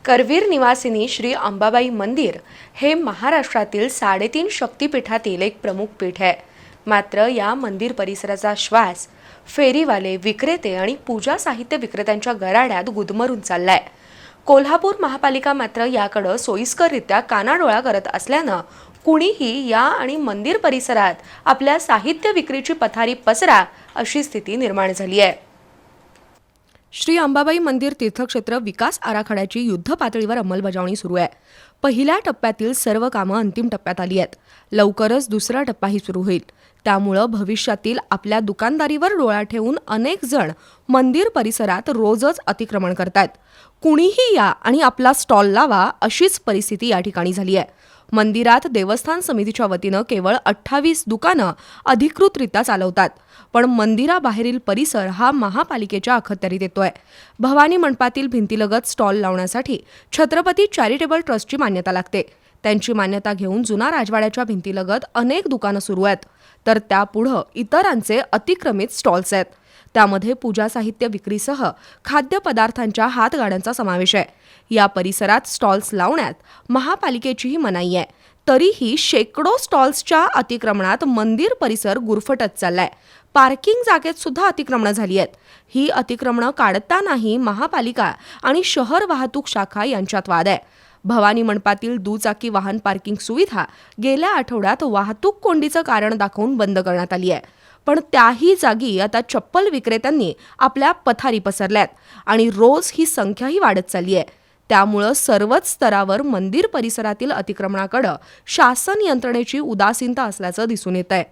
करवीर निवासिनी श्री अंबाबाई मंदिर हे महाराष्ट्रातील 3.5 शक्तिपीठातील एक प्रमुख पीठ आहे। मात्र या मंदिर परिसराचा श्वास फेरीवाले, विक्रेते आणि पूजा साहित्य विक्रेत्यांच्या गराड्यात गुदमरून चाललाय। कोल्हापूर महापालिका मात्र याकडे सोयीस्कररित्या कानाडोळा करत असल्यानं कुणीही या आणि मंदिर परिसरात आपल्या साहित्य विक्रीची पथारी पसरा अशी स्थिती निर्माण झाली आहे। श्री अंबाबाई मंदिर तीर्थक्षेत्र विकास आराखड्याची युद्ध पातळीवर अंमलबजावणी सुरू आहे। पहिल्या टप्प्यातील सर्व कामं अंतिम टप्प्यात आली आहेत। लवकरच दुसरा टप्पाही सुरू होईल। त्यामुळे भविष्यातील आपल्या दुकानदारीवर डोळा ठेवून अनेक जण मंदिर परिसरात रोजच अतिक्रमण करतात। कुणीही या आणि आपला स्टॉल लावा अशीच परिस्थिती या ठिकाणी झाली आहे। मंदिरात देवस्थान समितीच्या वतीनं केवळ 28 दुकानं अधिकृतरित्या चालवतात, पण मंदिराबाहेरील परिसर हा महापालिकेच्या अखत्यारीत येतोय। भवानी मंडपातील भिंतीलगत स्टॉल लावण्यासाठी छत्रपती चॅरिटेबल ट्रस्टची मान्यता लागते। त्यांची मान्यता घेऊन जुना राजवाड्याच्या भिंतीलगत अनेक दुकानं सुरू आहेत, तर त्यापुढे इतरांचे अतिक्रमित स्टॉल्स आहेत। त्यामध्ये पूजा साहित्य विक्रीसह खाद्यपदार्थांच्या हातगाड्यांचा समावेश आहे। या परिसरात स्टॉल्स लावण्यात महापालिकेचीही मनाई आहे, तरीही शेकडो स्टॉल्सच्या अतिक्रमणात मंदिर परिसर गुरफटत चाललाय। पार्किंग जागेत सुद्धा अतिक्रमणं झाली आहेत। ही अतिक्रमणं काढतानाही महापालिका आणि शहर वाहतूक शाखा यांच्यात वाद आहे। भवानी मंडपातील दुचाकी वाहन पार्किंग सुविधा गेल्या आठवड्यात वाहतूक कोंडीचं कारण दाखवून बंद करण्यात आली आहे, पण त्याही जागी आता चप्पल विक्रेत्यांनी आपल्या पथारी पसरल्यात आणि रोज ही संख्याही वाढत चालली आहे। त्यामुळे सर्वच स्तरावर मंदिर परिसरातील अतिक्रमणाकडे शासन यंत्रणेची उदासीनता असल्याचं दिसून येत आहे।